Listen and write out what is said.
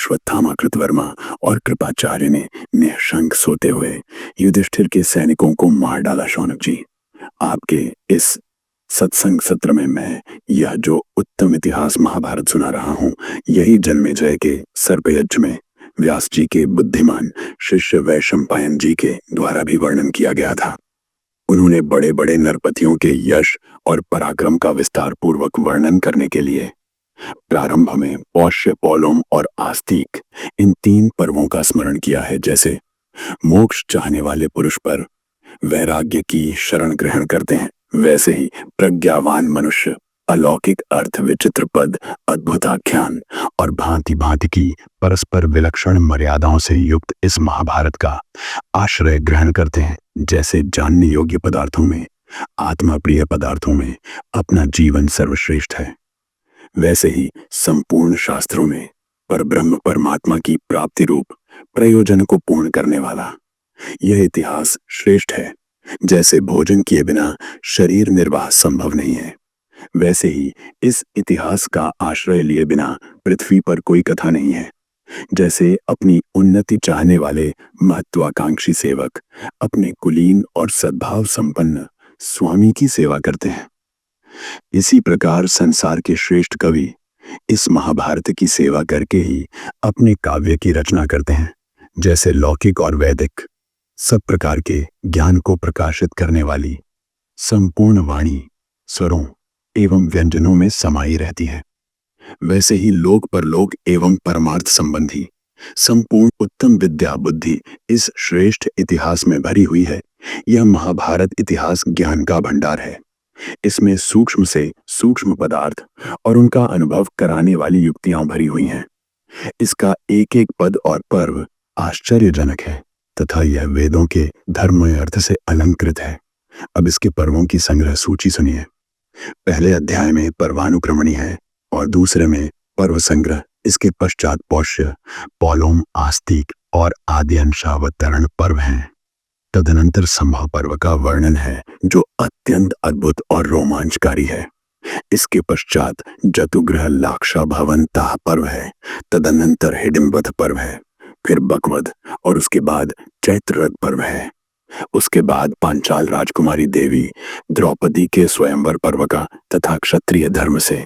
अश्वत्थामा कृतवर्मा और कृपाचार्य ने निःशंक सोते हुए युधिष्ठिर के सैनिकों को मार डाला। शौनक जी, आपके इस सत्संग सत्र में मैं यह जो उत्तम इतिहास महाभारत सुना रहा हूँ, यही जन्मेजय के सर्पयज्ञ में व्यास जी के बुद्धिमान शिष्य वैशंपायन जी के द्वारा भी वर्णन किया गया था। उन्होंने बड़े बड़े नरपतियों के यश और पराक्रम का विस्तार पूर्वक वर्णन करने के लिए प्रारंभ में पौष्य, पौलोम और आस्तिक इन 3 पर्वों का स्मरण किया है। जैसे मोक्ष चाहने वाले पुरुष पर वैराग्य की शरण ग्रहण करते हैं, वैसे ही प्रज्ञावान मनुष्य अलौकिक अर्थ, विचित्र पद, अद्भुत आख्यान और भांति भांति की परस्पर विलक्षण मर्यादाओं से युक्त इस महाभारत का आश्रय ग्रहण करते हैं। जैसे जानने योग्य पदार्थों में, आत्मा प्रिय पदार्थों में अपना जीवन सर्वश्रेष्ठ है, वैसे ही संपूर्ण शास्त्रों में परब्रह्म परमात्मा की प्राप्ति रूप प्रयोजन को पूर्ण करने वाला यह इतिहास श्रेष्ठ है। जैसे भोजन किए बिना शरीर निर्वाह संभव नहीं है, वैसे ही इस इतिहास का आश्रय लिए बिना पृथ्वी पर कोई कथा नहीं है। जैसे अपनी उन्नति चाहने वाले महत्वाकांक्षी सेवक अपने कुलीन और सद्भाव संपन्न स्वामी की सेवा करते हैं, इसी प्रकार संसार के श्रेष्ठ कवि इस महाभारत की सेवा करके ही अपने काव्य की रचना करते हैं। जैसे लौकिक और वैदिक सब प्रकार के ज्ञान को प्रकाशित करने वाली संपूर्ण वाणी स्वरों एवं व्यंजनों में समाई रहती है, वैसे ही लोक परलोक एवं परमार्थ संबंधी संपूर्ण उत्तम विद्या बुद्धि इस श्रेष्ठ इतिहास में भरी हुई है। यह महाभारत इतिहास ज्ञान का भंडार है। इसमें सूक्ष्म से सूक्ष्म पदार्थ और उनका अनुभव कराने वाली युक्तियां भरी हुई हैं। इसका एक एक पद और पर्व आश्चर्यजनक है तथा यह वेदों के धर्ममय अर्थ से अलंकृत है। अब इसके पर्वों की संग्रह सूची सुनिए। पहले अध्याय में पर्वानुक्रमणी है और दूसरे में पर्व संग्रह। इसके पश्चात पौष्य, पौलोम, आस्तिक और आदि अंशावतरण पर्व हैं। तदनंतर संभव पर्व का वर्णन है जो अत्यंत अद्भुत और रोमांचकारी है। इसके पश्चात जतुग्रह लाक्षा भवंता पर्व है। तदनंतर हिडिंबध पर्व है, फिर बकवध और उसके बाद चैत्ररथ पर्व है। उसके बाद पांचाल राजकुमारी देवी द्रौपदी के स्वयंवर पर्व का तथा क्षत्रिय धर्म से